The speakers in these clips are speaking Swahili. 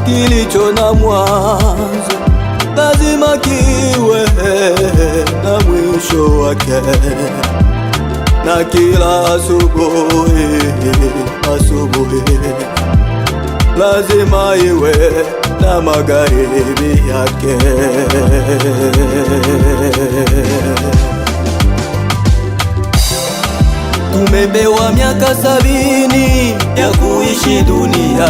Kilicho na mwanzo lazima kiwe na mwisho wake, na kila asubuhi lazima iwe na magharibi yake. Tumepewa miaka 70 ya kuishi dunia.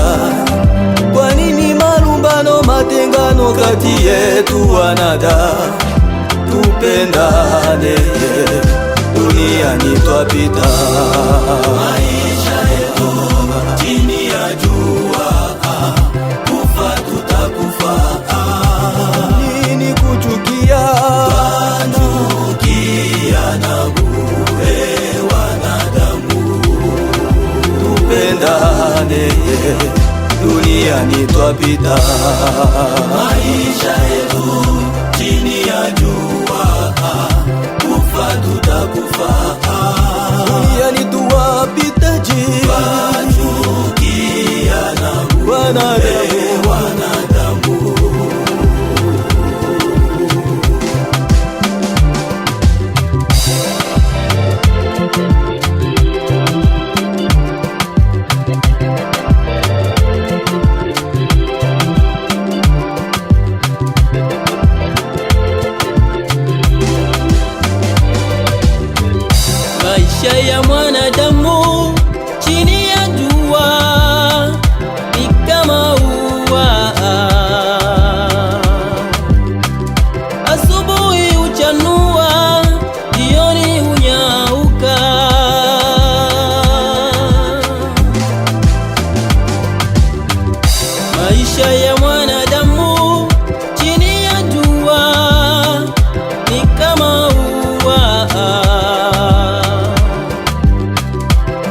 Kwa nini malumbano, matengano kati yetu wanadamu? Tupendane, duniani twapita. Maisha yetu chini ya jua, kufa tutakufa. Nini kuchukia? Twachukiana bure wanadamu. Tupendane, duniani twapita. Maisha yetu chini ya jua, kufa tutakufa. Duniani tuwapitaji, twachukiana wanadamu. Maisha ya mwanadamu chini ya jua ni kama ua, asubuhi huchanua, jioni hunyauka. Maisha ya mwanadamu chini ya jua ni kama ua,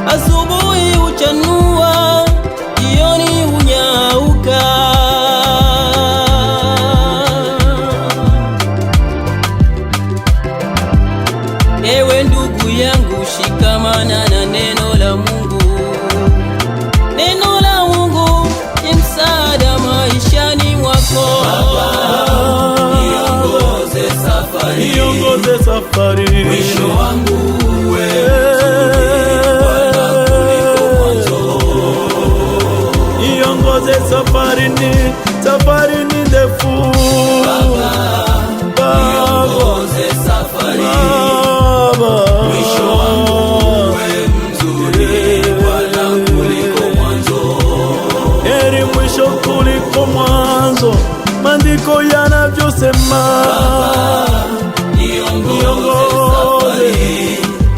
asubuhi huchanua, jioni hunyauka. Ewe ndugu yangu, shikamana na neno la Mungu. Neno la Mungu ni msaada maishani mwako. Niongoze safari, mwisho wangu uwe safari ni ndefu. Baba, niongoze safari, mwisho wangu uwe mzuri Bwana kuliko mwanzo. Heri mwisho kuliko mwanzo, maandiko yanavyosema.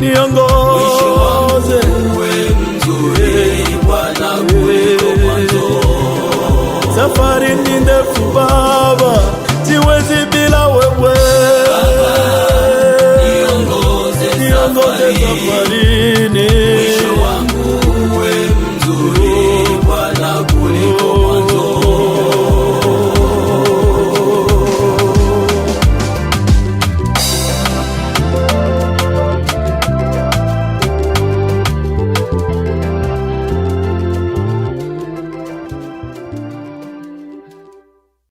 Niongoze uwe mzuri Bwana kuliko mwanzo. Safari ni ndefu Baba, siwezi bila wewe. Niongoze safari,